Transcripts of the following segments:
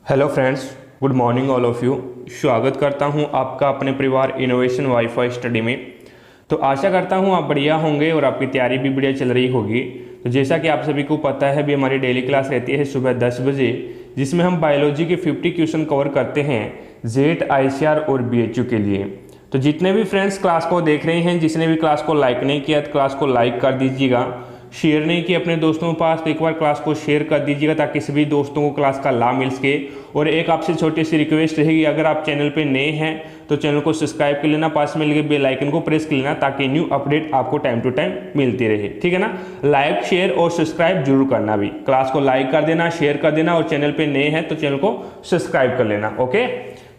Hello friends, good morning all of you. स्वागत करता हूं आपका अपने परिवार इनोवेशन वाईफाई स्टडी में। तो आशा करता हूं आप बढ़िया होंगे और आपकी तैयारी भी बढ़िया चल रही होगी। तो जैसा कि आप सभी को पता है, भी हमारी डेली क्लास रहती है सुबह 10 बजे, जिसमें हम बायोलॉजी के 50 क्वेश्चन कवर करते हैं जेट, आईसीआर और बीएचयू के लिए। तो जितने भी फ्रेंड्स क्लास को देख रहे हैं, जिसने भी क्लास को लाइक नहीं किया तो क्लास को लाइक कर दीजिएगा, शेयर नहीं किया अपने दोस्तों के पास तो एक बार क्लास को शेयर कर दीजिएगा ताकि सभी दोस्तों को क्लास का लाभ मिल सके। और एक आपसे छोटी सी रिक्वेस्ट रहेगी, अगर आप चैनल पे नए हैं तो चैनल को सब्सक्राइब कर लेना, पास में लगे बेल आइकन को प्रेस कर लेना ताकि न्यू अपडेट आपको टाइम टू टाइम मिलती रहे। ठीक है ना। लाइक, शेयर और सब्सक्राइब जरूर करना। भी क्लास को लाइक कर देना, शेयर कर देना, और चैनल पर नए हैं तो चैनल को सब्सक्राइब कर लेना। ओके,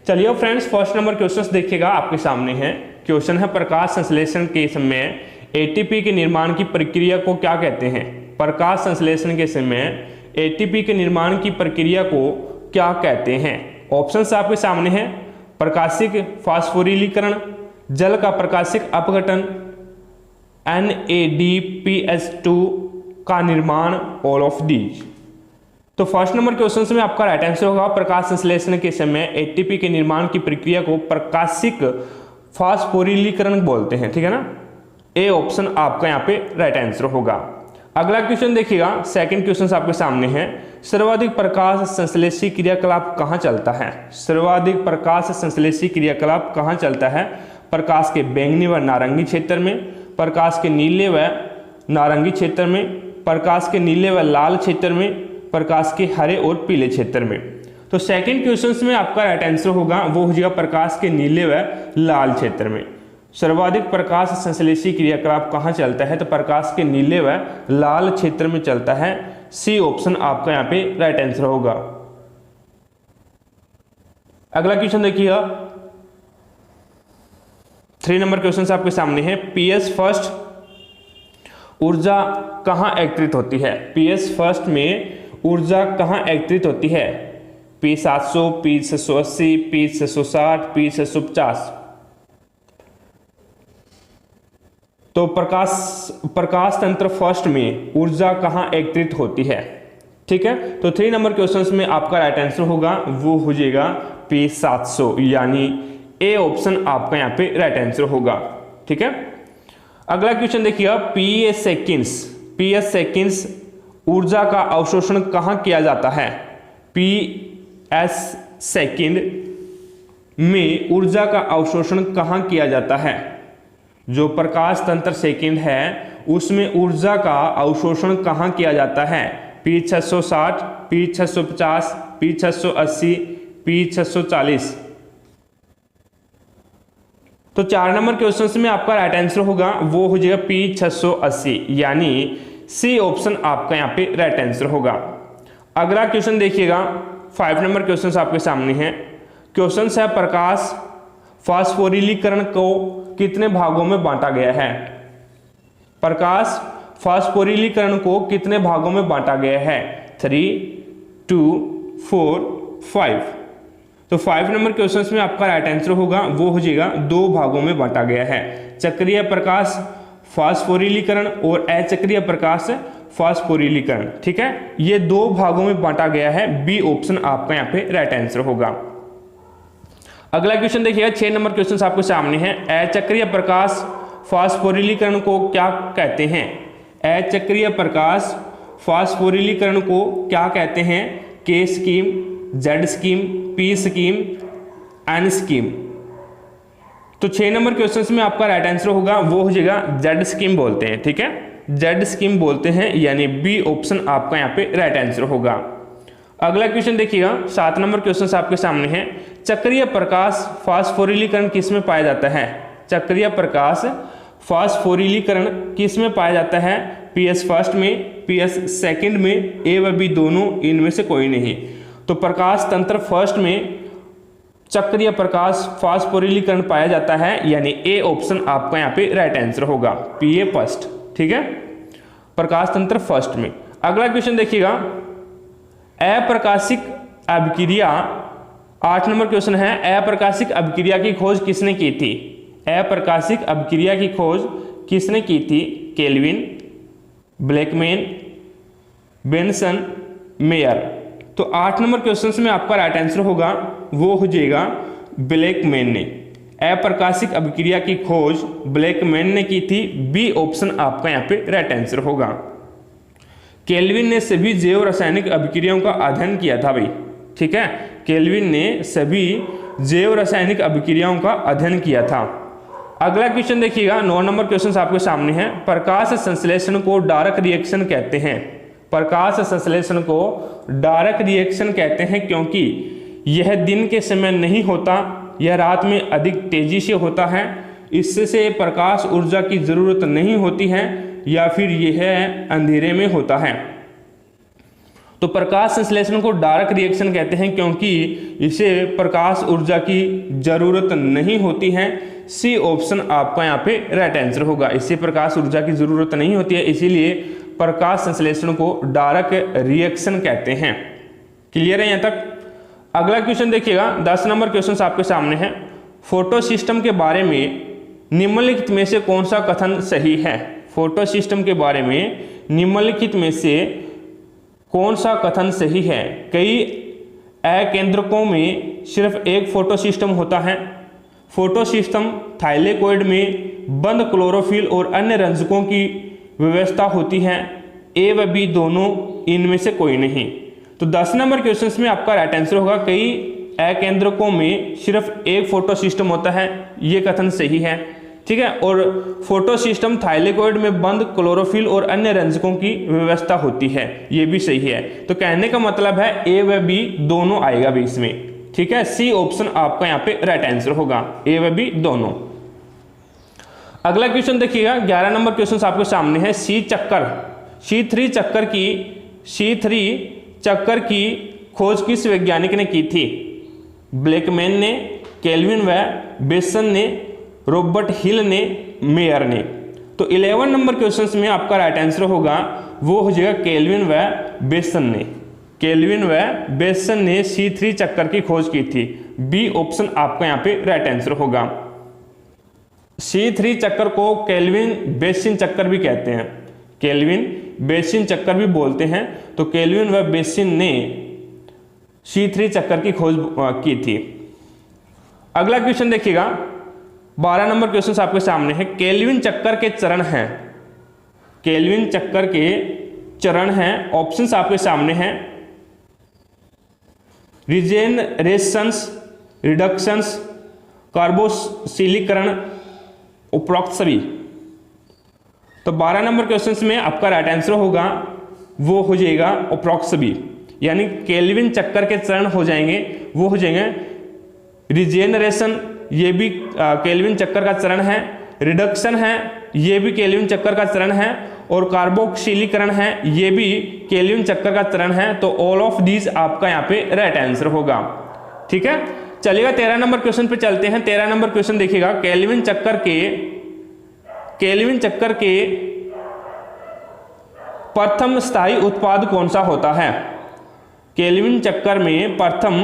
चलिए फ्रेंड्स, फर्स्ट नंबर क्वेश्चन देखिएगा, आपके सामने है। क्वेश्चन है, प्रकाश संश्लेषण के समय एटीपी के निर्माण की प्रक्रिया को क्या कहते हैं? प्रकाश संश्लेषण के समय एटीपी के निर्माण की प्रक्रिया को क्या कहते हैं? ऑप्शंस आपके सामने हैं। प्रकाशिक फास्फोरिलीकरण, जल का प्रकाशिक अपघटन, NADPH2 का निर्माण, ऑल ऑफ दीज। तो फर्स्ट नंबर क्वेश्चन में आपका राइट आंसर होगा प्रकाश संश्लेषण के समय एटीपी के निर्माण की प्रक्रिया को प्रकाशिक फास्फोरिलीकरण बोलते हैं। ठीक है ना। ए ऑप्शन आपका यहाँ पे राइट आंसर होगा। अगला क्वेश्चन देखिएगा, सेकंड क्वेश्चन आपके सामने है। सर्वाधिक प्रकाश संश्लेषी क्रियाकलाप कहाँ चलता है? सर्वाधिक प्रकाश संश्लेषी क्रियाकलाप कहाँ चलता है? प्रकाश के बैंगनी व नारंगी क्षेत्र में, प्रकाश के नीले व नारंगी क्षेत्र में, प्रकाश के नीले व लाल क्षेत्र में, प्रकाश के हरे और पीले क्षेत्र में। तो सेकंड क्वेश्चन में आपका राइट आंसर होगा वो हो जाएगा प्रकाश के नीले व लाल क्षेत्र में। सर्वाधिक प्रकाश संश्लेषी क्रियाकलाप कहाँ चलता है? तो प्रकाश के नीले व लाल क्षेत्र में चलता है। सी ऑप्शन आपका यहाँ पे राइट आंसर होगा। अगला क्वेश्चन देखिएगा, 3 नंबर क्वेश्चन आपके सामने है। पीएस फर्स्ट ऊर्जा कहाँ एकत्रित होती है? पीएस फर्स्ट में ऊर्जा कहाँ एकत्रित होती है? P700, P680, P660, P650। तो प्रकाश तंत्र फर्स्ट में ऊर्जा कहाँ एकत्रित होती है? ठीक है। तो 3 नंबर क्वेश्चन में आपका राइट आंसर होगा वो हो जाएगा P700, यानी ए ऑप्शन आपका यहाँ पे राइट आंसर होगा। ठीक है। अगला क्वेश्चन देखिएगा, PS सेकेंड्स ऊर्जा का अवशोषण कहाँ किया जाता है? PS सेकेंड में ऊर्जा का अवशोषण कहाँ किया जाता है? जो प्रकाश तंत्र सेकंड है उसमें ऊर्जा का अवशोषण कहाँ किया जाता है? P660, P650, P680, P640। तो 4 नंबर क्वेश्चन में आपका राइट आंसर होगा वो हो जाएगा P680, यानी सी ऑप्शन आपका यहाँ पे राइट आंसर होगा। अगला क्वेश्चन देखिएगा, 5 नंबर क्वेश्चन आपके सामने है। क्वेश्चन है, प्रकाश फास्फोरिलीकरण को कितने भागों में बांटा गया है? प्रकाश फास्फोरिलीकरण को कितने भागों में बांटा गया है? 3, 2, 4, 5। तो 5 नंबर क्वेश्चन में आपका राइट आंसर होगा वो हो जाएगा 2 भागों में बांटा गया है। चक्रीय प्रकाश फास्फोरिलीकरण और अचक्रीय प्रकाश फास्फोरिलीकरण। ठीक है, ये 2 भागों में बांटा गया है। बी ऑप्शन आपका यहाँ पे राइट आंसर होगा। अगला क्वेश्चन देखिएगा, 6 नंबर क्वेश्चन आपके सामने है। अचक्रीय प्रकाश फास्फोरिलीकरण को क्या कहते हैं? अचक्रीय प्रकाश फास्फोरिलीकरण को क्या कहते हैं? K scheme, Z scheme, P scheme, N scheme. तो 6 नंबर क्वेश्चन में आपका राइट आंसर होगा वो हो जाएगा जेड स्कीम बोलते हैं। ठीक है, जेड स्कीम बोलते हैं, यानी बी ऑप्शन आपका यहाँ पे राइट आंसर होगा। अगला क्वेश्चन देखिएगा, 7 नंबर क्वेश्चन आपके सामने है। चक्रीय प्रकाश फास्फोरिलीकरण किस में पाया जाता है? चक्रीय प्रकाश फास्फोरिलीकरण किस में पाया जाता है? PS फर्स्ट में, PS सेकंड में, ए व बी दोनों, इनमें से कोई नहीं। तो प्रकाश तंत्र फर्स्ट में चक्रीय प्रकाश फास्फोरिलीकरण पाया जाता है, यानी ए ऑप्शन आपका यहाँ पे राइट आंसर होगा, PA फर्स्ट। ठीक है, प्रकाश तंत्र फर्स्ट में। अगला क्वेश्चन देखिएगा, अप्रकाशिक अभिक्रिया, 8 नंबर क्वेश्चन है। अप्रकाशिक अभिक्रिया की खोज किसने की थी? अप्रकाशिक अभिक्रिया की खोज किसने की थी? Kelvin, Blackman, Benson, mayor. तो 8 नंबर क्वेश्चन में आपका राइट आंसर होगा वो हो जाएगा ब्लैकमैन ने अप्रकाशिक अभिक्रिया की खोज ब्लैकमैन ने की थी। बी ऑप्शन आपका यहाँ पे राइट आंसर होगा। केल्विन ने सभी जैव रासायनिक अभिक्रियाओं का अध्ययन किया था भाई, ठीक है। केल्विन ने सभी जैव रासायनिक अभिक्रियाओं का अध्ययन किया था। अगला क्वेश्चन देखिएगा, 9 नंबर क्वेश्चन आपके सामने है। प्रकाश संश्लेषण को डार्क रिएक्शन कहते हैं। प्रकाश संश्लेषण को डार्क रिएक्शन कहते हैं क्योंकि यह दिन के समय नहीं होता, यह रात में अधिक तेजी से होता है, इससे प्रकाश ऊर्जा की जरूरत नहीं होती है, या फिर यह अंधेरे में होता है। तो प्रकाश संश्लेषण को डार्क रिएक्शन कहते हैं क्योंकि इसे प्रकाश ऊर्जा की जरूरत नहीं होती है। सी ऑप्शन आपका यहाँ पे राइट आंसर होगा। इससे प्रकाश ऊर्जा की जरूरत नहीं होती है, इसीलिए प्रकाश संश्लेषण को डार्क रिएक्शन कहते हैं। क्लियर है यहाँ तक। अगला क्वेश्चन देखिएगा, 10 नंबर क्वेश्चन आपके सामने है। फोटो सिस्टम के बारे में निम्नलिखित में से कौन सा कथन सही है। फोटो सिस्टम के बारे में निम्नलिखित में से कौन सा कथन सही है। कई अकेंद्रकों में सिर्फ एक फोटो सिस्टम होता है। फोटो सिस्टम थाइलेकोइड में बंद क्लोरोफिल और अन्य रंजकों की व्यवस्था होती है। ए व बी दोनों, इनमें से कोई नहीं। तो 10 नंबर क्वेश्चन में आपका राइट आंसर होगा कई अकेंद्रकों में सिर्फ एक फोटो सिस्टम होता है, ये कथन सही है, ठीक है। और फोटो सिस्टम थाइलेकोइड में बंद क्लोरोफिल और अन्य रंजकों की व्यवस्था होती है, ये भी सही है। तो कहने का मतलब है ए व बी दोनों आएगा भी इसमें, ठीक है। सी ऑप्शन आपका यहाँ पे राइट आंसर होगा, ए व बी दोनों। अगला क्वेश्चन देखिएगा, 11 नंबर क्वेश्चन आपके सामने है। C3 चक्कर की खोज किस वैज्ञानिक ने की थी। ब्लैकमैन ने, केल्विन व बेसन ने, रॉबर्ट हिल ने, मेयर ने। तो 11 नंबर क्वेश्चन में आपका राइट आंसर होगा वो हो जाएगा केल्विन व बेसन ने। केल्विन व बेसन ने C3 चक्कर की खोज की थी। बी ऑप्शन आपका यहाँ पे राइट आंसर होगा। C3 चक्कर को केल्विन बेसिन चक्कर भी कहते हैं, केल्विन बेसिन चक्कर भी बोलते हैं। तो केल्विन व बेसिन ने C3 चक्कर की खोज की थी। अगला क्वेश्चन देखिएगा, 12 नंबर क्वेश्चन आपके सामने है। केल्विन चक्कर के चरण हैं, केल्विन चक्कर के चरण हैं। ऑप्शंस आपके सामने हैं, रिजेनरेशंस, रिडक्शंस, कार्बोक्सिलीकरण, उपरोक्त सभी। तो 12 नंबर क्वेश्चन में आपका राइट आंसर होगा वो हो जाएगा उपरोक्त सभी, यानी केल्विन चक्कर के चरण हो जाएंगे वो हो जाएंगे रिजेनरेशन, ये भी केल्विन चक्कर का चरण है। रिडक्शन है, ये भी केल्विन चक्कर का चरण है। और कार्बोक्सिलीकरण है, ये भी केल्विन चक्कर का चरण है। तो ऑल ऑफ दीज आपका यहाँ पे राइट आंसर होगा, ठीक है। चलिएगा 13 नंबर क्वेश्चन पे चलते हैं। 13 नंबर क्वेश्चन देखिएगा, केल्विन चक्कर के प्रथम स्थायी उत्पाद कौन सा होता है। केल्विन चक्कर में प्रथम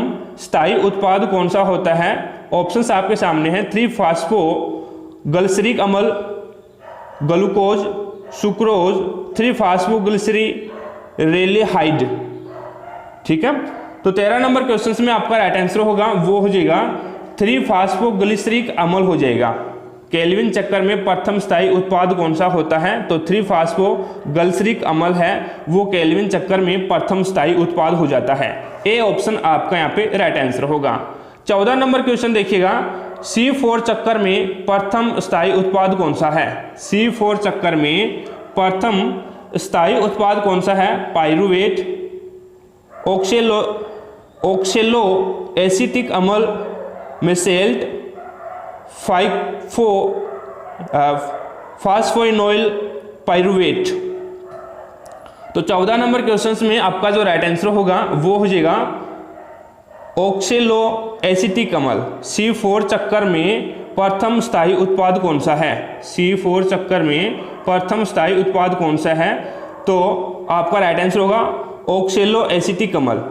स्थायी उत्पाद कौन सा होता है। ऑप्शंस आपके सामने हैं, 3-फास्फो ग्लिसरिक अम्ल, ग्लूकोज, सुक्रोज, 3-फास्फो ग्लिसरीरेल्डिहाइड, ठीक है। तो 13 नंबर क्वेश्चन में आपका राइट आंसर होगा वो हो जाएगा 3-फास्फो ग्लिसरिक अम्ल हो जाएगा। केल्विन चक्कर में प्रथम स्थायी उत्पाद कौन सा होता है, तो 3-फास्फो ग्लिसरिक अम्ल है, वो केल्विन चक्कर में प्रथम स्थायी उत्पाद हो जाता है। ए ऑप्शन आपका यहाँ पे राइट आंसर होगा। 14 नंबर क्वेश्चन देखिएगा, C4 चक्कर में प्रथम स्थायी उत्पाद कौन सा है। C4 चक्कर में प्रथम स्थायी उत्पाद कौन सा है। पाइरुवेट, ऑक्सेलो एसिटिक अम्ल, मेसेल्ट, फास्फोइनोइल पाइरुवेट। तो 14 नंबर क्वेश्चन में आपका जो राइट आंसर होगा वो हो जाएगा ऑक्सेलो एसिटिक अम्ल। C4 चक्कर में प्रथम स्थायी उत्पाद कौन सा है। C4 चक्कर में प्रथम स्थायी उत्पाद कौन सा है, तो आपका राइट आंसर होगा ऑक्सेलो एसिटिक अम्ल।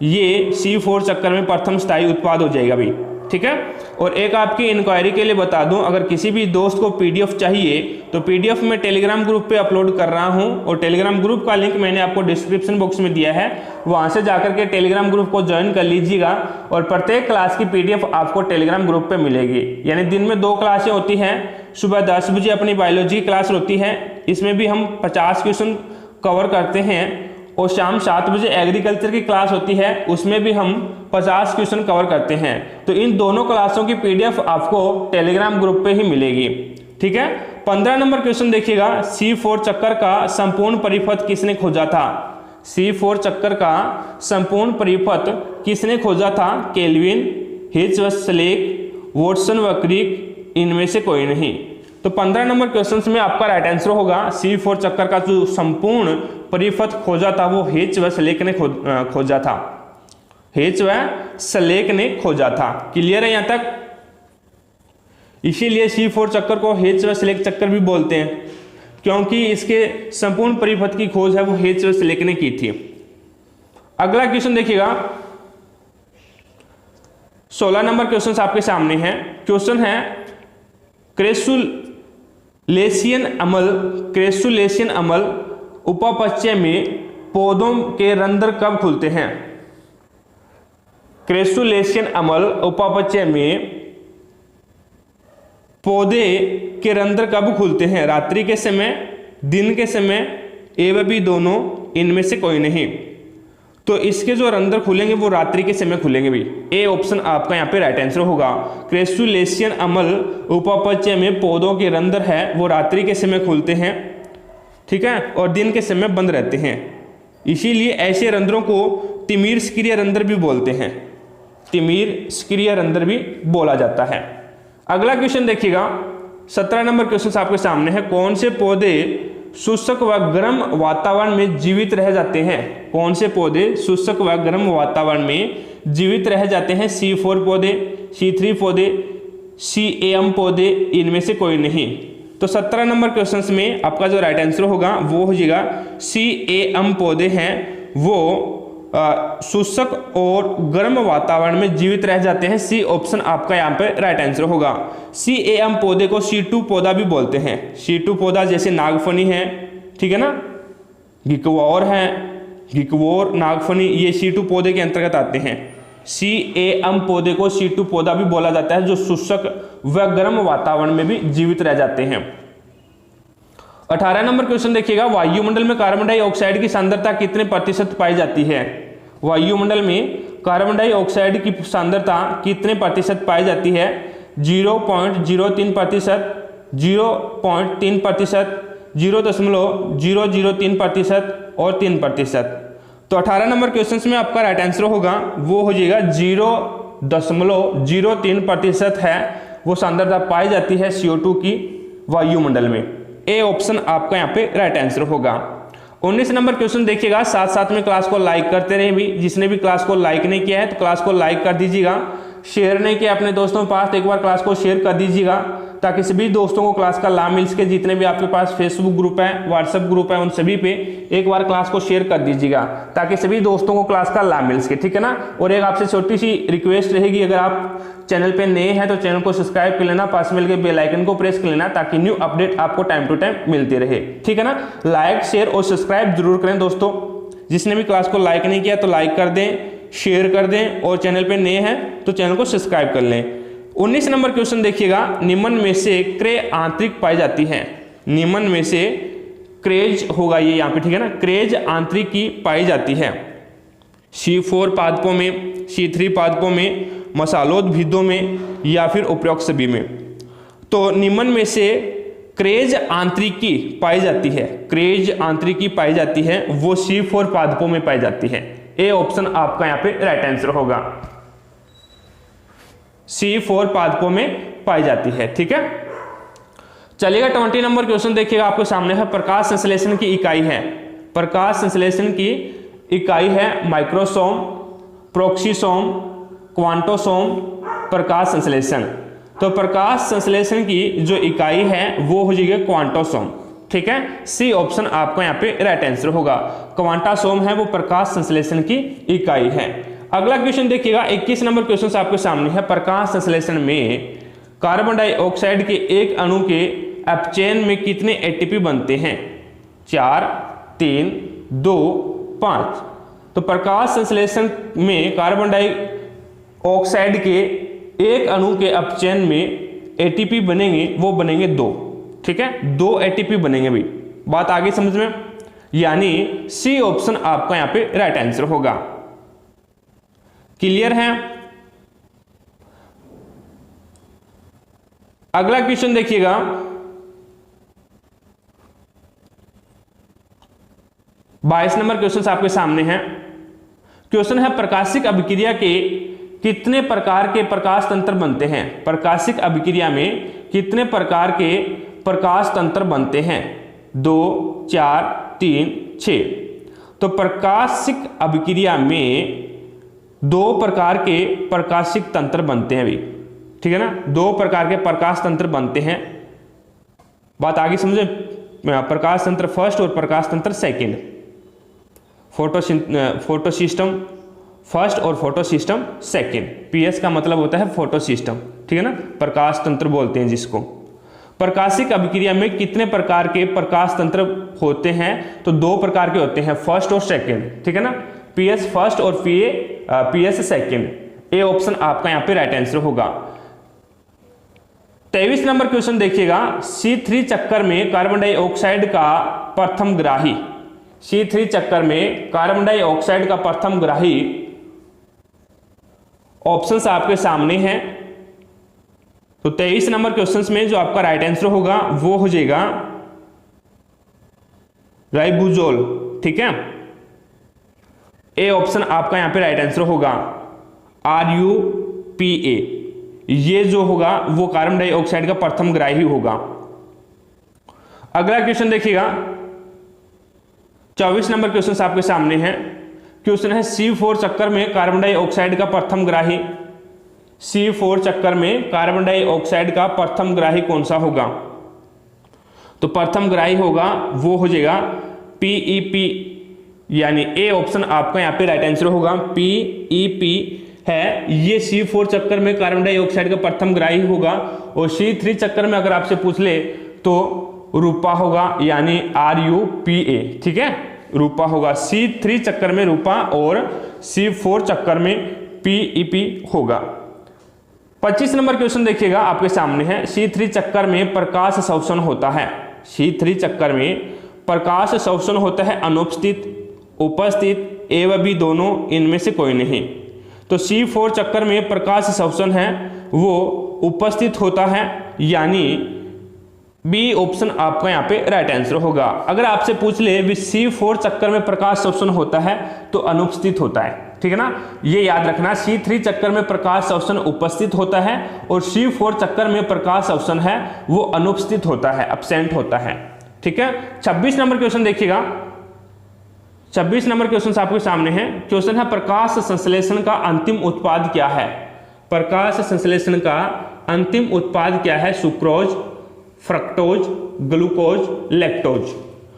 ये C4 चक्कर में प्रथम स्थायी उत्पाद हो जाएगा भाई, ठीक है। और एक आपकी इंक्वायरी के लिए बता दूं, अगर किसी भी दोस्त को पीडीएफ चाहिए तो पीडीएफ मैं टेलीग्राम ग्रुप पे अपलोड कर रहा हूं, और टेलीग्राम ग्रुप का लिंक मैंने आपको डिस्क्रिप्शन बॉक्स में दिया है, वहां से जाकर के टेलीग्राम ग्रुप को ज्वाइन कर लीजिएगा। और प्रत्येक क्लास की पीडीएफ आपको टेलीग्राम ग्रुप पे मिलेगी। यानी दिन में 2 क्लासें होती हैं, सुबह 10 बजे अपनी बायोलॉजी की क्लास होती है, इसमें भी हम 50 क्वेश्चन कवर करते हैं, और शाम 7 बजे एग्रीकल्चर की क्लास होती है, उसमें भी हम 50 क्वेश्चन कवर करते हैं। तो इन दोनों क्लासों की पीडीएफ आपको टेलीग्राम ग्रुप पे ही मिलेगी, ठीक है। 15 नंबर क्वेश्चन देखिएगा, C4 चक्कर का संपूर्ण परिपथ किसने खोजा था? C4 चक्कर का संपूर्ण परिपथ किसने खोजा था? केल्विन, हिर्शवैल्क, वॉटसन व क्रिक, इनमें से कोई नहीं। तो 15 नंबर क्वेश्चन में आपका राइट आंसर होगा C4 चक्कर का जो संपूर्ण परिपथ खोजा था वो हिर्शवैल्क ने खोजा था। हिर्शवैल्क ने खोजा था। क्लियर है यहां तक? इसीलिए C4 चक्कर को हिर्शवैल्क चक्कर भी बोलते हैं, क्योंकि इसके संपूर्ण परिपथ की खोज है वो हिर्शवैल्क ने की थी। अगला क्वेश्चन देखिएगा, 16 नंबर क्वेश्चन आपके सामने है। क्वेश्चन है क्रेसुलेशियन अमल उपापचय में पौधों के रंध्र कब खुलते हैं? क्रेसुलेशियन अमल उपापचय में पौधे के रंध्र कब खुलते हैं? रात्रि के समय, दिन के समय, एवं भी दोनों, इनमें से कोई नहीं। तो इसके जो रंध्र खुलेंगे वो रात्रि के समय खुलेंगे भी। ए ऑप्शन आपका यहाँ पे राइट आंसर होगा। क्रेसुलेशियन अमल उपापचय में पौधों के रंध्र है वो रात्रि के समय खुलते हैं, ठीक है, और दिन के समय बंद रहते हैं। इसीलिए ऐसे रंध्रों को तिमिरस्क्रिय रंध्र भी बोलते हैं। तिमिरस्क्रिय रंध्र भी बोला जाता है। अगला क्वेश्चन देखिएगा, 17 नंबर क्वेश्चन आपके सामने है। कौन से पौधे शुष्क व गर्म वातावरण में जीवित रह जाते हैं? कौन से पौधे शुष्क व गर्म वातावरण में जीवित रह जाते हैं? C4 पौधे, C3 पौधे, CAM पौधे, इनमें से कोई नहीं। तो 17 नंबर क्वेश्चन में आपका जो राइट आंसर होगा वो हो जाएगा CAM पौधे हैं वो शुष्क और गर्म वातावरण में जीवित रह जाते हैं। सी ऑप्शन आपका यहाँ पे राइट आंसर होगा। CAM पौधे को C2 पौधा भी बोलते हैं। C2 पौधा जैसे नागफनी है, ठीक है ना, घिकवोर है, घिकवोर, नागफनी, ये C2 पौधे के अंतर्गत आते हैं। CAM पौधे को C2 पौधा भी बोला जाता है, जो शुष्क व गर्म वातावरण में भी जीवित रह जाते हैं। 18 नंबर क्वेश्चन देखिएगा, वायुमंडल में कार्बन डाइऑक्साइड की सांद्रता कितने प्रतिशत पाई जाती है? वायुमंडल में कार्बन डाइऑक्साइड की सांद्रता कितने प्रतिशत पाई जाती है? 0.03%, 0.3%, 0.003% और 3%। तो 18 नंबर क्वेश्चन में आपका राइट आंसर होगा वो हो जाएगा 0.03% है वो सांद्रता पाई जाती है CO2 की वायुमंडल में। ए ऑप्शन आपका यहाँ पे राइट आंसर होगा। 19 नंबर क्वेश्चन देखिएगा, साथ साथ में क्लास को लाइक करते रहे भी। जिसने भी क्लास को लाइक नहीं किया है तो क्लास को लाइक कर दीजिएगा। शेयर नहीं किया अपने दोस्तों के पास तो एक बार क्लास को शेयर कर दीजिएगा, ताकि सभी दोस्तों को क्लास का लाभ मिल सके। जितने भी आपके पास फेसबुक ग्रुप है, व्हाट्सएप ग्रुप है, उन सभी पे एक बार क्लास को शेयर कर दीजिएगा, ताकि सभी दोस्तों को क्लास का लाभ मिल सके, ठीक है ना। और एक आपसे छोटी सी रिक्वेस्ट रहेगी, अगर आप चैनल पे नए हैं तो चैनल को सब्सक्राइब कर लेना, पास मिल के बेल आइकन को प्रेस कर लेना, ताकि न्यू अपडेट आपको टाइम टू टाइम मिलती रहे, ठीक है ना। लाइक, शेयर और सब्सक्राइब जरूर करें दोस्तों। जिसने भी क्लास को लाइक नहीं किया तो लाइक कर दें, शेयर कर दें, और चैनल पे नए हैं तो चैनल को सब्सक्राइब कर लें। 19 नंबर क्वेश्चन देखिएगा, निम्न में से क्रय आंतरिक पाई जाती है? निम्न में से क्रेज होगा ये यहाँ पे, ठीक है ना, क्रेज आंतरिक की पाई जाती है C4 पादपों में, C3 पादपों में, मसालोद्भिदों में, या फिर उपरोक्त सभी में। तो निम्न में से क्रेज आंतरिक की पाई जाती है, क्रेज आंतरिक की पाई जाती है वो C4 पादपों में पाई जाती है। ए ऑप्शन आपका यहाँ पे राइट आंसर होगा, C4 पादपों में पाई जाती है, ठीक है। चलिएगा 20 नंबर क्वेश्चन देखिएगा, आपके सामने है। प्रकाश संश्लेषण की इकाई है, प्रकाश संश्लेषण की इकाई है माइक्रोसोम, प्रोक्सीसोम, क्वांटोसोम, प्रकाश संश्लेषण। तो प्रकाश संश्लेषण की जो इकाई है वो हो जाएगी क्वांटोसोम, ठीक है। सी ऑप्शन आपका यहाँ पे राइट आंसर होगा। क्वांटासोम है वो प्रकाश संश्लेषण की इकाई है। अगला क्वेश्चन देखिएगा 21 नंबर क्वेश्चन आपके सामने है। प्रकाश संश्लेषण में कार्बन डाइऑक्साइड के एक अणु के अपचयन में कितने एटीपी बनते हैं? 4, 3, 2, 5। तो प्रकाश संश्लेषण में कार्बन डाइऑक्साइड के एक अणु के अपचयन में एटीपी बनेंगे, वो बनेंगे 2। ठीक है, 2 एटीपी बनेंगे भाई। बात आगे समझ में, यानी सी ऑप्शन आपका यहां पे राइट आंसर होगा। क्लियर है? अगला क्वेश्चन देखिएगा, बाईस नंबर क्वेश्चन आपके सामने है। क्वेश्चन है प्रकाशिक अभिक्रिया के कितने प्रकार के प्रकाश तंत्र बनते हैं? प्रकाशिक अभिक्रिया में कितने प्रकार के प्रकाश तंत्र बनते हैं? 2, 4, 3, 6। तो प्रकाशिक अभिक्रिया में 2 प्रकार के प्रकाशिक तंत्र बनते हैं भाई। ठीक है ना, 2 प्रकार के प्रकाश तंत्र बनते हैं। बात आगे समझे, प्रकाश तंत्र फर्स्ट और प्रकाश तंत्र सेकंड। फोटो सिस्टम फर्स्ट और फोटो सिस्टम सेकंड। पीएस का मतलब होता है फोटो सिस्टम। ठीक है ना, प्रकाश तंत्र बोलते हैं जिसको। प्रकाशिक अभिक्रिया में कितने प्रकार के प्रकाश तंत्र होते हैं? तो 2 प्रकार के होते हैं, फर्स्ट और सेकंड। ठीक है ना, पीएस फर्स्ट और पीएस सेकंड। ए ऑप्शन आपका यहां पे राइट आंसर होगा। 23 नंबर क्वेश्चन देखिएगा, C3 चक्कर में कार्बन डाइऑक्साइड का प्रथम ग्राही। C3 चक्कर में कार्बन डाइऑक्साइड का प्रथम ग्राही, ऑप्शंस आपके सामने हैं। तो 23 नंबर क्वेश्चंस में जो आपका राइट आंसर होगा वो हो जाएगा राइबोजोल। ठीक है, ए ऑप्शन आपका यहां पे राइट आंसर होगा, RUPA। ये जो होगा वो कार्बन डाइऑक्साइड का प्रथम ग्राही होगा। अगला क्वेश्चन देखिएगा, 24 नंबर क्वेश्चन आपके सामने है। क्वेश्चन है C4 चक्कर में कार्बन डाइऑक्साइड का प्रथम ग्राही। C4 चक्कर में कार्बन डाइऑक्साइड का प्रथम ग्राही कौन सा होगा? तो प्रथम ग्राही होगा वो हो जाएगा PEP, यानी ए ऑप्शन आपका यहां पे राइट आंसर होगा। PEP है, ये C4 चक्कर में कार्बन डाइऑक्साइड का प्रथम ग्राही होगा। और C3 चक्कर में अगर आपसे पूछ ले तो रूपा होगा, यानी RUPA। ठीक है, रूपा होगा। C3 चक्कर में रूपा और C4 चक्कर में PEP होगा। 25 नंबर क्वेश्चन देखिएगा आपके सामने है। C3 चक्कर में प्रकाश शोषण होता है। C3 चक्कर में प्रकाश शोषण होता है अनुपस्थित, उपस्थित, एवं भी दोनों, इनमें से कोई नहीं। तो C4 चक्कर में प्रकाश शोषण है वो उपस्थित होता है, यानी बी ऑप्शन आपका यहाँ पे राइट आंसर होगा। अगर आपसे पूछ ले भी C4 चक्कर में प्रकाश शोषण होता है तो अनुपस्थित होता है। ठीक है ना, ये याद रखना। C3 चक्कर में प्रकाश शोषण उपस्थित होता है और C4 चक्कर में प्रकाश शोषण है वो अनुपस्थित होता है, एब्सेंट होता है। ठीक है, 26 नंबर क्वेश्चन देखिएगा। 26 नंबर क्वेश्चन आपके सामने है। क्वेश्चन है प्रकाश संश्लेषण का अंतिम उत्पाद क्या है? प्रकाश संश्लेषण का अंतिम उत्पाद क्या है? Sucrose, fructose, glucose, lactose.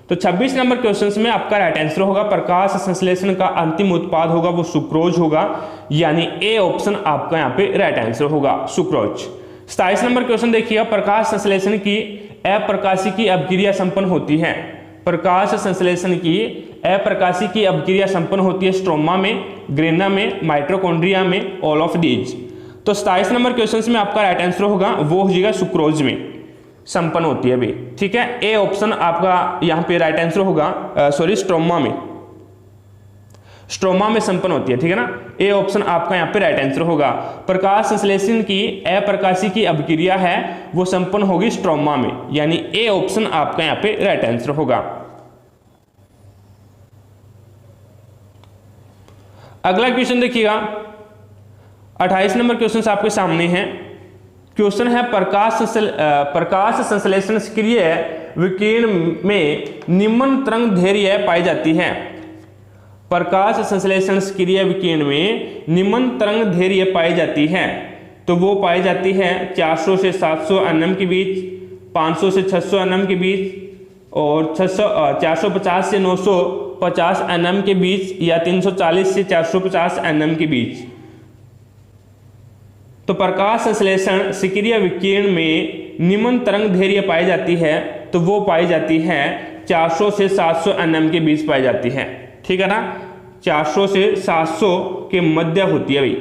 तो 26 नंबर क्वेश्चन में आपका राइट आंसर होगा प्रकाश संश्लेषण का अंतिम उत्पाद होगा वो सुक्रोज होगा, यानी ए ऑप्शन आपका यहाँ पे राइट आंसर होगा, सुक्रोज। 27 नंबर क्वेश्चन देखिएगा, प्रकाश संश्लेषण की अप्रकाशिकी अभिक्रिया संपन्न होती है। प्रकाश संश्लेषण की अप्रकाशिकी अभिक्रिया संपन्न होती है स्ट्रोमा में, ग्रेना में, माइटोकॉन्ड्रिया में, ऑल ऑफ दीज। तो 27 नंबर क्वेश्चन में आपका राइट आंसर होगा वो हो जाएगा सुक्रोज में संपन्न होती है भाई। ठीक है, ए ऑप्शन आपका यहाँ पे राइट आंसर होगा, स्ट्रोमा में, स्ट्रोमा में संपन्न होती है। ठीक है ना, ए ऑप्शन आपका यहाँ पे राइट आंसर होगा। प्रकाश संश्लेषण की अप्रकाशिकी अभिक्रिया है वो संपन्न होगी स्ट्रोमा में, यानी ए ऑप्शन आपका यहाँ पे राइट आंसर होगा। अगला क्वेश्चन देखिएगा, 28 नंबर क्वेश्चन आपके सामने है। क्वेश्चन है प्रकाश संश्लेषण सक्रिय विकिरण में निम्न तरंग दैर्घ्य पाई जाती है। प्रकाश संश्लेषण सक्रिय विकिरण में निम्न तरंग दैर्घ्य पाई जाती है, तो वो पाई जाती है 400 से 700 nm के बीच, 500 से 600 nm के बीच और 450 से 900 350 nm के बीच या 340 से 450 nm के बीच। तो प्रकाश संश्लेषण सक्रिय विकिरण में निम्न तरंग दैर्घ्य पाई जाती है, तो वो पाई जाती है 400 से 700 nm के बीच पाई जाती है। ठीक है ना, 400 से 700 के मध्य होती है भाई,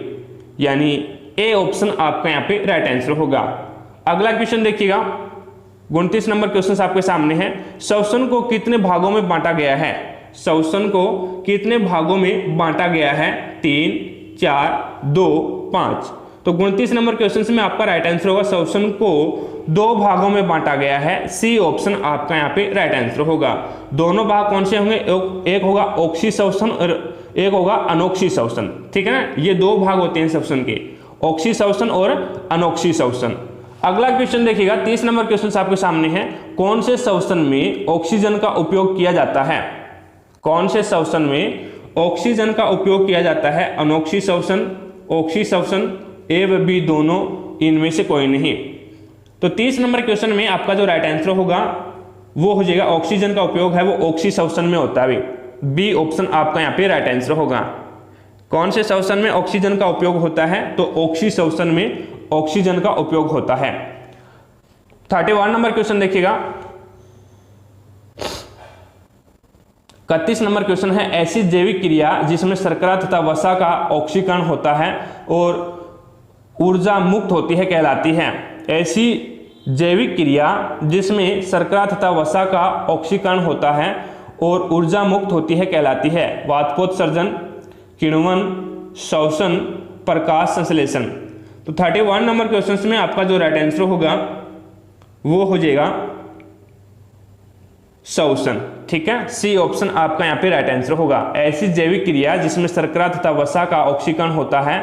यानी ए ऑप्शन आपका यहाँ पे राइट आंसर होगा। अगला क्वेश्चन देखिएगा, 29 नंबर क्वेश्चन आपके सामने है। श्वसन को कितने भागों में बांटा गया है? श्वसन को कितने भागों में बांटा गया है? 3, 4, 2, 5। तो 29 नंबर क्वेश्चन में आपका राइट आंसर होगा श्वसन को 2 भागों में बांटा गया है। सी ऑप्शन आपका यहाँ पे राइट आंसर होगा। दोनों भाग कौन से होंगे? एक होगा ऑक्सी श्वसन और एक होगा अनोक्सी श्वसन। ठीक है ना, ये 2 भाग होते हैं श्वसन के, ऑक्सी श्वसन और अनोक्सी श्वसन। अगला क्वेश्चन देखिएगा, 30 नंबर क्वेश्चन आपके सामने है। कौन से श्वसन में ऑक्सीजन का उपयोग किया जाता है? कौन से श्वसन में ऑक्सीजन का उपयोग किया जाता है? अनोक्सी श्वसन, ऑक्सी श्वसन, ए व बी दोनों, इनमें से कोई नहीं। तो 30 नंबर क्वेश्चन में आपका जो राइट आंसर होगा वो हो जाएगा ऑक्सीजन का उपयोग है वो ऑक्सी श्वसन में होता है। बी ऑप्शन आपका यहाँ पे राइट आंसर होगा। कौन से श्वसन में ऑक्सीजन का उपयोग होता है? तो ऑक्सी श्वसन में ऑक्सीजन का उपयोग होता है। 31 नंबर क्वेश्चन देखिएगा, 31 नंबर क्वेश्चन है। ऐसी जैविक क्रिया जिसमें शर्करा तथा वसा का ऑक्सीकरण होता है और ऊर्जा मुक्त होती है कहलाती है। ऐसी जैविक क्रिया जिसमें शर्करा तथा वसा का ऑक्सीकरण होता है और ऊर्जा मुक्त होती है कहलाती है। वातकोत्सर्जन, किण्वन, श्वसन, प्रकाश संश्लेषण। तो 31 नंबर क्वेश्चन में आपका जो राइट आंसर होगा वो हो जाएगा श्वसन। ठीक है, सी ऑप्शन आपका यहाँ पे राइट आंसर होगा। ऐसी जैविक क्रिया जिसमें शर्करा तथा वसा का ऑक्सीकरण होता है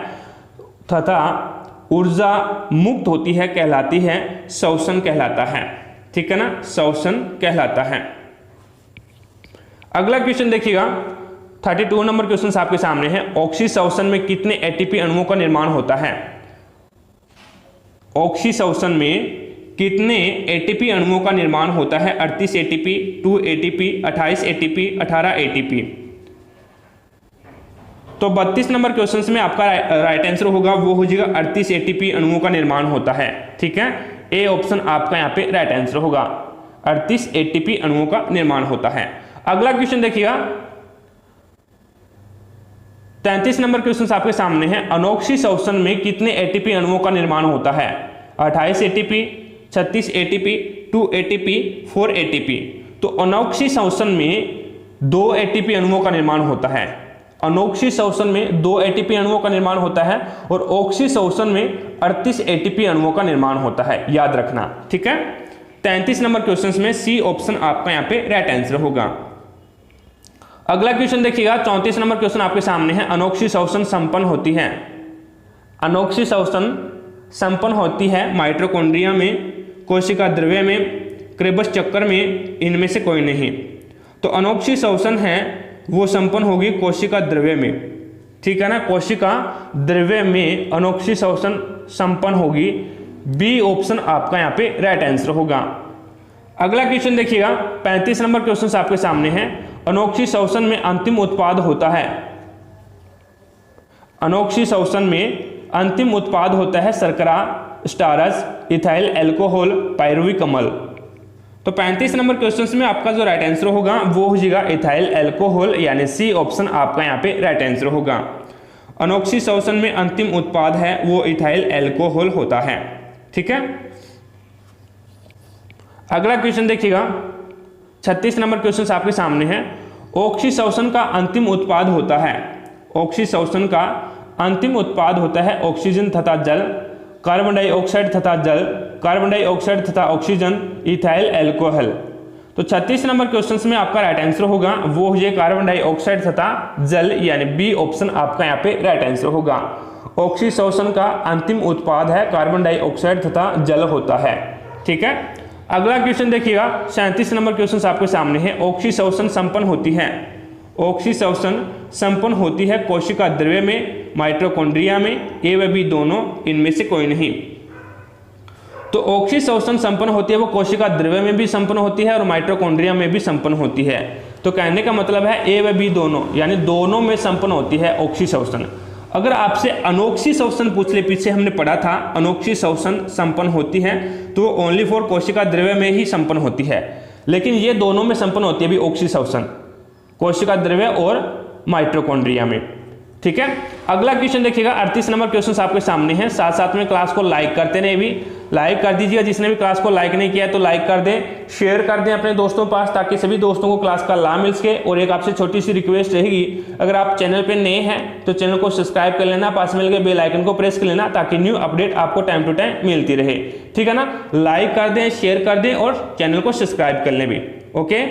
तथा ऊर्जा मुक्त होती है कहलाती है श्वसन कहलाता है। ठीक है ना, श्वसन कहलाता है। अगला क्वेश्चन देखिएगा, 32 नंबर क्वेश्चन आपके सामने है। ऑक्सी श्वसन में कितने एटीपी अणुओं का निर्माण होता है? ऑक्सी श्वसन में कितने एटीपी अणुओं का निर्माण होता है? 38 एटीपी, 2 एटीपी, 28 एटीपी, 18 एटीपी। तो 32 नंबर क्वेश्चन में आपका राइट आंसर होगा वो हो जाएगा 38 एटीपी अणुओं का निर्माण होता है। ठीक है, ए ऑप्शन आपका यहाँ पे राइट आंसर होगा। 38 एटीपी अणुओं का निर्माण होता है। अगला क्वेश्चन देखिएगा, 33 नंबर क्वेश्चन आपके सामने है। अनोक्सी श्वसन में कितने एटीपी अणुओं का निर्माण होता है? 28 एटीपी, 36 एटीपी, 2 एटीपी, 4 एटीपी। तो अनोक्सी श्वसन में 2 एटीपी अणुओं का निर्माण होता है। अनोक्सी श्वसन में 2 एटीपी अणुओं का निर्माण होता है और ऑक्सी श्वसन में 38 एटीपी अणुओं का निर्माण होता है, याद रखना। ठीक है, 33 नंबर क्वेश्चन में सी ऑप्शन आपका यहाँ पे राइट आंसर होगा। अगला क्वेश्चन देखिएगा, 34 नंबर क्वेश्चन आपके सामने है। अनोक्सी श्वसन संपन्न होती है। अनोक्सी श्वसन संपन्न होती है माइटोकॉन्ड्रिया में, कोशिका द्रव्य में, क्रेबस चक्कर में, इनमें से कोई नहीं। तो अनोक्सी श्वसन है वो संपन्न होगी कोशिका द्रव्य में। ठीक है ना, कोशिका द्रव्य में अनोक्सी श्वसन संपन्न होगी। बी ऑप्शन आपका यहाँ पे राइट आंसर होगा। अगला क्वेश्चन देखिएगा, 35 नंबर क्वेश्चन आपके सामने है। अनोक्सी श्वसन में अंतिम उत्पाद होता है। अनोक्सी श्वसन में अंतिम उत्पाद होता है शर्करा, स्टारच, इथाइल एल्कोहल, पायरुविक अम्ल। तो 35 नंबर क्वेश्चन में आपका जो राइट आंसर होगा वो हो जाएगा इथाइल एल्कोहल, यानी सी ऑप्शन आपका यहाँ पे राइट आंसर होगा। अनोक्सी श्वसन में अंतिम उत्पाद है वो इथाइल एल्कोहल होता है। ठीक है, अगला क्वेश्चन देखिएगा, 36 नंबर क्वेश्चन आपके सामने है। ऑक्सी श्वसन का अंतिम उत्पाद होता है। ऑक्सी श्वसन का अंतिम उत्पाद होता है ऑक्सीजन तथा जल, कार्बन डाइऑक्साइड तथा जल, कार्बन डाइऑक्साइड तथा ऑक्सीजन, इथाइल एल्कोहल। तो 36 नंबर क्वेश्चन में आपका राइट आंसर होगा वो हो जाए कार्बन डाइऑक्साइड तथा जल, यानी बी ऑप्शन आपका यहाँ पे राइट आंसर होगा। ऑक्सी श्वसन का अंतिम उत्पाद है कार्बन डाइऑक्साइड तथा जल होता है। ठीक है, अगला क्वेश्चन देखिएगा, 37 नंबर क्वेश्चन आपके सामने है। ऑक्सी श्वसन संपन्न होती है। ऑक्सी श्वसन संपन्न होती है कोशिका द्रव्य में, माइटोकॉन्ड्रिया में, ए व बी दोनों, इनमें से कोई नहीं। तो ऑक्सी श्वसन संपन्न होती है वो कोशिका द्रव्य में भी संपन्न होती है और माइटोकॉन्ड्रिया में भी संपन्न होती है। तो कहने का मतलब है ए व बी दोनों, यानी दोनों में संपन्न होती है ऑक्सी श्वसन। अगर आपसे अनोक्सी श्वसन पूछ ले, पीछे हमने पढ़ा था अनोक्सी श्वसन संपन्न होती है तो वो ओनली फॉर कोशिका द्रव्य में ही संपन्न होती है, लेकिन ये दोनों में संपन्न होती है अभी ऑक्सी श्वसन, कोशिका द्रव्य और माइटोकॉन्ड्रिया में। ठीक है, अगला क्वेश्चन देखिएगा 38 नंबर क्वेश्चन आपके सामने है। साथ साथ में क्लास को लाइक करते रहे, भी लाइक कर दीजिएगा, जिसने भी क्लास को लाइक नहीं किया है तो लाइक कर दें, शेयर कर दें अपने दोस्तों के पास, ताकि सभी दोस्तों को क्लास का लाभ मिल सके। और एक आपसे छोटी सी रिक्वेस्ट रहेगी, अगर आप चैनल पे नए हैं तो चैनल को सब्सक्राइब कर लेना, पास में लगे बेल आइकन को प्रेस कर लेना, ताकि न्यू अपडेट आपको टाइम टू टाइम मिलती रहे। ठीक है ना, लाइक कर दें, शेयर कर दें और चैनल को सब्सक्राइब कर लें भी। ओके,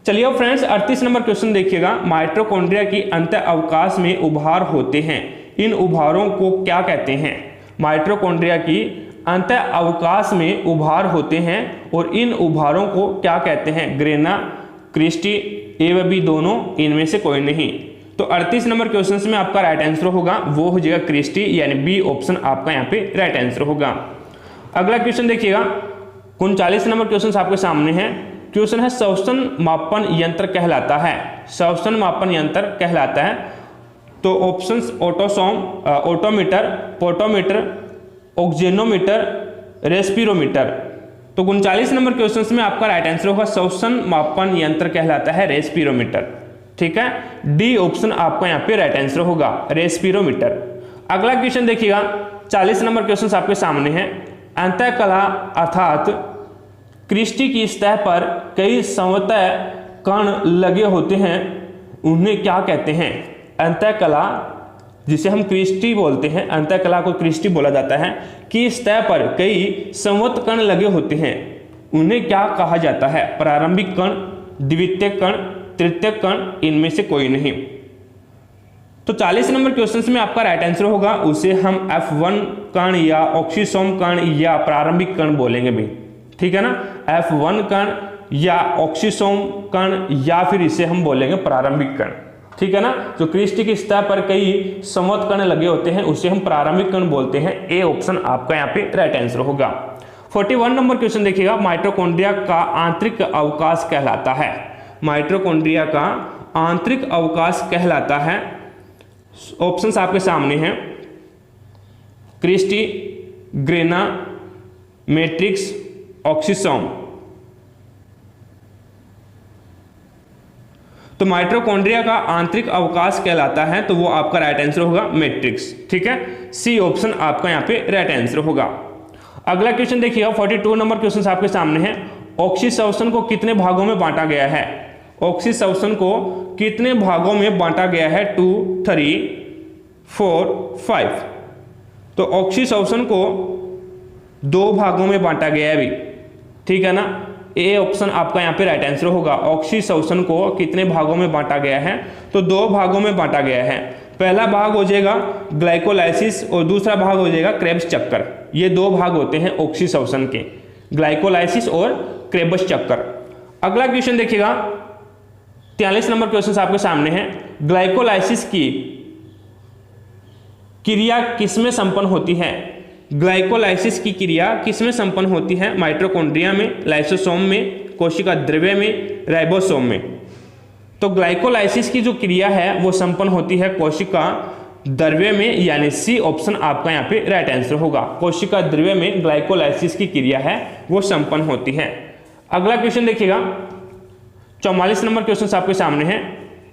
चलिए फ्रेंड्स 38 नंबर क्वेश्चन देखिएगा। माइटोकॉन्ड्रिया की अंत अवकाश में उभार होते हैं, इन उभारों को क्या कहते हैं? माइटोकॉन्ड्रिया की अंत अवकाश में उभार होते हैं और इन उभारों को क्या कहते हैं? ग्रेना, क्रिस्टी, ए व बी दोनों, इनमें से कोई नहीं। तो 38 नंबर क्वेश्चन में आपका राइट आंसर होगा वो हो जाएगा क्रिस्टी, यानी बी ऑप्शन आपका यहाँ पे राइट आंसर होगा। अगला क्वेश्चन देखिएगा 39 नंबर क्वेश्चन आपके सामने है। क्वेश्चन है श्वसन मापन यंत्र कहलाता है, श्वसन मापन यंत्र कहलाता है। तो options autosome, odometer, potometer, oxygenometer, रेस्पिरोमीटर। तो 39 नंबर क्वेश्चन में आपका राइट आंसर होगा श्वसन मापन यंत्र कहलाता है रेस्पिरोमीटर। ठीक है, डी ऑप्शन आपका यहाँ पे राइट आंसर होगा रेस्पिरोमीटर। अगला क्वेश्चन देखिएगा 40 नंबर क्वेश्चन आपके सामने है। अंतःकला अर्थात क्रिस्टी की सतह पर कई संवतः कण लगे होते हैं, उन्हें क्या कहते हैं? अंतःकला, जिसे हम क्रिस्टी बोलते हैं, अंतःकला को क्रिस्टी बोला जाता है, कि सतह पर कई संवत कण लगे होते हैं, उन्हें क्या कहा जाता है? प्रारंभिक कण, द्वितीयक कण, तृतीयक कण, इनमें से कोई नहीं। तो 40 नंबर क्वेश्चन में आपका राइट आंसर होगा, उसे हम F1 कण या ऑक्सीसोम कण या प्रारंभिक कण बोलेंगे भी। ठीक है ना, F1 कण या ऑक्सीसोम कण या फिर इसे हम बोलेंगे प्रारंभिक कण। ठीक है ना, जो क्रिस्टी की सतह पर कई संवत कण लगे होते हैं उसे हम प्रारंभिक कण बोलते हैं। ए ऑप्शन आपका यहाँ पे राइट आंसर होगा। 41 नंबर क्वेश्चन देखिएगा। माइटोकॉन्ड्रिया का आंतरिक अवकाश कहलाता है, माइटोकॉन्ड्रिया का आंतरिक अवकाश कहलाता है। ऑप्शंस आपके सामने हैं क्रिस्टी, ग्रेना, मैट्रिक्स, ऑक्सीसोम। तो माइटोकॉन्ड्रिया का आंतरिक अवकाश कहलाता है, तो वो आपका राइट आंसर होगा मैट्रिक्स। ठीक है, सी ऑप्शन आपका यहाँ पे राइट आंसर होगा। अगला क्वेश्चन देखिएगा 42 नंबर क्वेश्चन आपके सामने है। ऑक्सी श्वसन को कितने भागों में बांटा गया है? ऑक्सी श्वसन को कितने भागों में बांटा गया है? 2, 3, 4, 5। तो ऑक्सी श्वसन को 2 भागों में बांटा गया है अभी। ठीक है ना, ए ऑप्शन आपका यहाँ पे राइट आंसर होगा। ऑक्सी श्वसन को कितने भागों में बांटा गया है? तो 2 भागों में बांटा गया है। पहला भाग हो जाएगा ग्लाइकोलाइसिस और दूसरा भाग हो जाएगा क्रेब्स चक्कर। ये 2 भाग होते हैं ऑक्सी श्वसन के, ग्लाइकोलाइसिस और क्रेब्स चक्कर। अगला क्वेश्चन देखिएगा 43 नंबर क्वेश्चन आपके सामने है। ग्लाइकोलाइसिस की क्रिया किसमें संपन्न होती है? ग्लाइकोलाइसिस की क्रिया किसमें संपन्न होती है? माइटोकॉन्ड्रिया में, लाइसोसोम में, कोशिका द्रव्य में, राइबोसोम में। तो ग्लाइकोलाइसिस की जो क्रिया है वो संपन्न होती है कोशिका द्रव्य में, यानी सी ऑप्शन आपका यहाँ पे राइट आंसर होगा। कोशिका द्रव्य में ग्लाइकोलाइसिस की क्रिया है वो संपन्न होती है। अगला क्वेश्चन देखिएगा 44 नंबर क्वेश्चन आपके सामने है।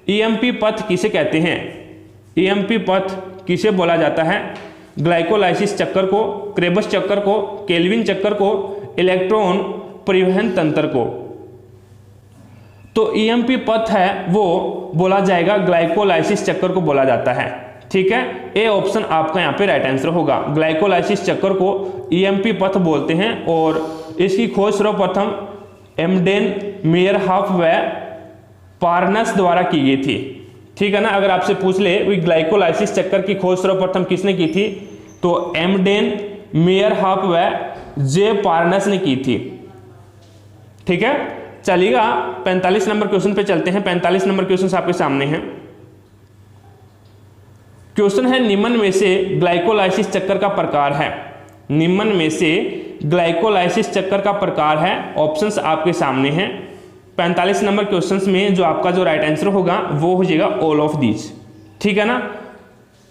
ईएमपी पथ किसे कहते हैं? ईएमपी पथ किसे बोला जाता है? ग्लाइकोलाइसिस चक्कर को, क्रेब्स चक्कर को, केल्विन चक्कर को, इलेक्ट्रॉन परिवहन तंत्र को। तो ईएमपी पथ है वो बोला जाएगा ग्लाइकोलाइसिस चक्कर को बोला जाता है। ठीक है, ए ऑप्शन आपका यहाँ पे राइट आंसर होगा। ग्लाइकोलाइसिस चक्कर को ईएमपी पथ बोलते हैं और इसकी खोज सर्वप्रथम एमडेन, मेयरहॉफ व पार्नस द्वारा की गई थी। ठीक है ना, अगर आपसे पूछ ले ग्लाइकोलाइसिस चक्कर की खोज सर्वप्रथम किसने की थी, तो एमडेन, मेयरहॉफ व जे पार्नस ने की थी। ठीक है, चलिएगा 45 नंबर क्वेश्चन पे चलते हैं। 45 नंबर क्वेश्चन आपके सामने हैं। क्वेश्चन है निम्न में से ग्लाइकोलाइसिस चक्कर का प्रकार है। निम्न में से ग्लाइकोलाइसिस चक्कर का प्रकार है। ऑप्शंस आपके सामने हैं 45 नंबर क्वेश्चंस में जो आपका जो राइट आंसर होगा वो हो जाएगा ऑल ऑफ दीज, ठीक है ना,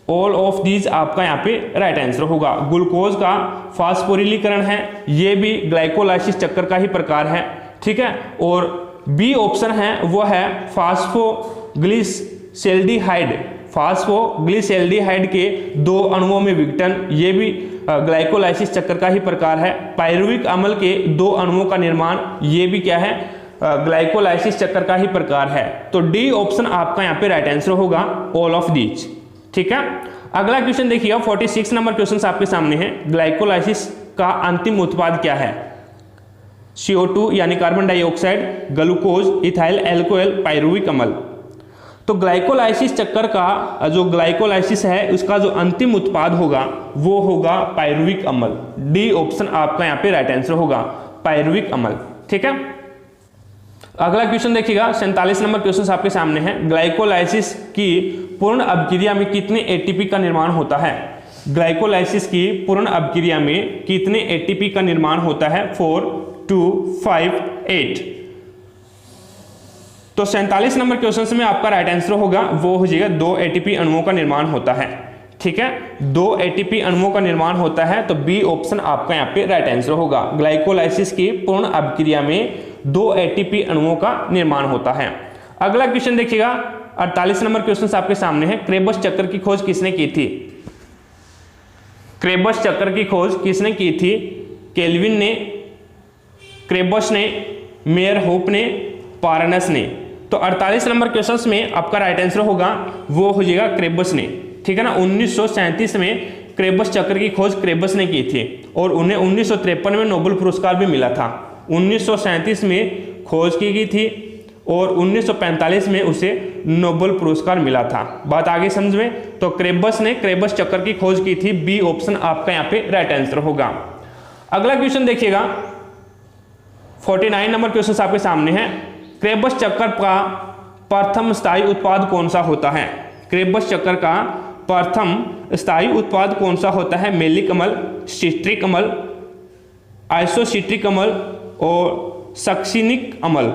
ऑल ऑफ दीज आपका यहाँ पे राइट आंसर होगा। ग्लूकोज का फास्फोरिलीकरण है, ये भी ग्लाइकोलाइसिस चक्कर का ही प्रकार है, ठीक है। और बी ऑप्शन है वो है फास्फोग्लिसैल्डिहाइड, फास्फोग्लिसैल्डिहाइड के 2 अणुओं में विघटन, ये भी ग्लाइकोलाइसिस चक्कर का ही प्रकार है। पायरुविक अम्ल के 2 अणुओं का निर्माण, ये भी क्या है, ग्लाइकोलाइसिस चक्कर का ही प्रकार है। तो डी ऑप्शन आपका यहाँ पे राइट आंसर होगा ऑल ऑफ दीज, ठीक है। अगला क्वेश्चन देखिएगा 46 नंबर क्वेश्चन आपके सामने है। ग्लाइकोलाइसिस का अंतिम उत्पाद क्या है? CO2 यानी carbon dioxide, glucose, ethyl alcohol, pyruvic अम्ल। तो ग्लाइकोलाइसिस चक्कर का जो ग्लाइकोलाइसिस है उसका जो अंतिम उत्पाद होगा वो होगा पायरुविक अम्ल। डी ऑप्शन आपका यहाँ पे राइट आंसर होगा पायरुविक अम्ल, ठीक है। अगला क्वेश्चन देखिएगा 47 नंबर क्वेश्चन आपके सामने है। ग्लाइकोलाइसिस की पूर्ण अभिक्रिया में कितने एटीपी का निर्माण होता है? ग्लाइकोलाइसिस की पूर्ण अभिक्रिया में कितने एटीपी का निर्माण होता है? 4, 2, 5, 8। तो 47 नंबर क्वेश्चन में आपका राइट आंसर होगा वो हो जाएगा 2 एटीपी अणुओं का निर्माण होता है, ठीक है। 2 एटीपी अणुओं का निर्माण होता है, तो बी ऑप्शन आपका यहाँ पे राइट आंसर होगा। ग्लाइकोलाइसिस की पूर्ण अभिक्रिया में 2 एटीपी अणुओं का निर्माण होता है। अगला क्वेश्चन देखिएगा 48 नंबर क्वेश्चन आपके सामने है। क्रेबस चक्कर की खोज किसने की थी? क्रेबस चक्कर की खोज किसने की थी? केल्विन ने, क्रेबस ने, मेयर होप ने, पारनस ने। तो 48 नंबर क्वेश्चन में आपका राइट आंसर होगा वो हो जाएगा क्रेबस ने, ठीक है ना। 1937 में क्रेबस चक्कर की खोज क्रेबस ने की थी और उन्हें 1953 में नोबेल पुरस्कार भी मिला था। 1937 में खोज की गई थी और 1945 में उसे नोबेल पुरस्कार मिला था। बात आगे समझ में? तो क्रेबस ने क्रेबस चक्कर की खोज की थी। बी ऑप्शन आपका यहाँ पे राइट आंसर होगा। अगला क्वेश्चन देखिएगा 49 नंबर क्वेश्चन आपके सामने है। क्रेबस चक्कर का प्रथम स्थायी उत्पाद कौन सा होता है? क्रेबस चक्कर का प्रथम स्थायी उत्पाद कौन सा होता है? मेलिक अम्ल, सिट्रिक अम्ल, आइसोसिट्रिक अम्ल और सक्सिनिक अम्ल।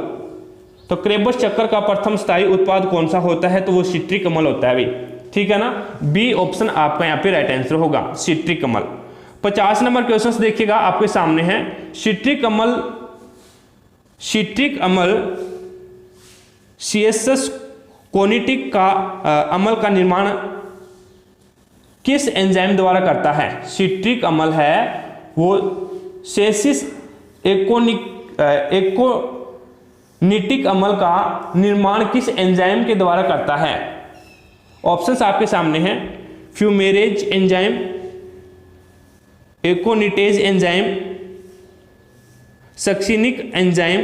तो क्रेबस चक्कर का प्रथम स्थायी उत्पाद कौन सा होता है? तो वो सिट्रिक अम्ल होता है भाई, ठीक है ना। बी ऑप्शन आपका यहाँ पे राइट आंसर होगा सिट्रिक अम्ल। 50 नंबर क्वेश्चन देखिएगा आपके सामने है। सिट्रिक अम्ल सियसस कोनिटिक का अम्ल का निर्माण किस एंजाइम द्वारा करता है? सिट्रिक अम्ल है वो सेसिस एकोनिटिक अम्ल का निर्माण किस एंजाइम के द्वारा करता है? ऑप्शंस आपके सामने हैं। Fumarase enzyme, aconitase enzyme, succinic enzyme,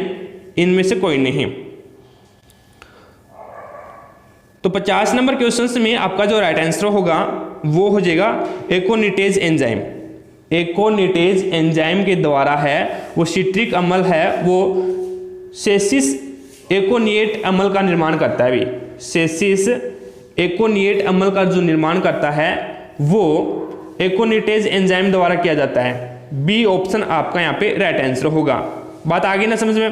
इनमें से कोई नहीं। तो 50 नंबर क्वेश्चन में आपका जो राइट आंसर होगा वो हो जाएगा एकोनिटेज एंजाइम। एकोनिटेज एंजाइम के द्वारा है वो सिट्रिक अम्ल है वो सेसिस एकोनिएट अम्ल का निर्माण करता है। भी सेसिस एकोनिएट अम्ल का जो निर्माण करता है वो एकोनिटेज एंजाइम द्वारा किया जाता है। बी ऑप्शन आपका यहाँ पे राइट आंसर होगा। बात आगे ना समझ में?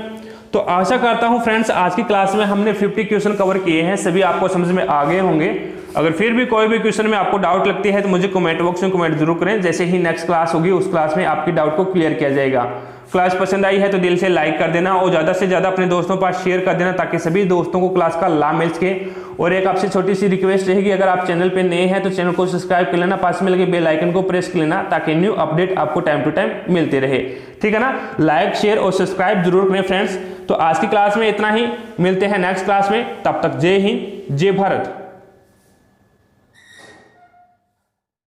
तो आशा करता हूं फ्रेंड्स आज की क्लास में हमने 50 क्वेश्चन कवर किए हैं, सभी आपको समझ में आ गए होंगे। अगर फिर भी कोई भी क्वेश्चन में आपको डाउट लगती है तो मुझे कमेंट बॉक्स में कमेंट जरूर करें। जैसे ही नेक्स्ट क्लास होगी उस क्लास में आपकी डाउट को क्लियर किया जाएगा। क्लास पसंद आई है तो दिल से लाइक कर देना और ज़्यादा से ज़्यादा अपने दोस्तों पर शेयर कर देना ताकि सभी दोस्तों को क्लास का लाभ मिल सके। और एक आपसे छोटी सी रिक्वेस्ट रहेगी, अगर आप चैनल पे नए हैं तो चैनल को सब्सक्राइब कर लेना, पास में लगे बेल आइकन को प्रेस कर लेना ताकि न्यू अपडेट आपको टाइम टू टाइम मिलते रहे, ठीक है ना। लाइक शेयर और सब्सक्राइब जरूर करें फ्रेंड्स। तो आज की क्लास में इतना ही, मिलते हैं नेक्स्ट क्लास में, तब तक जय हिंद जय भारत।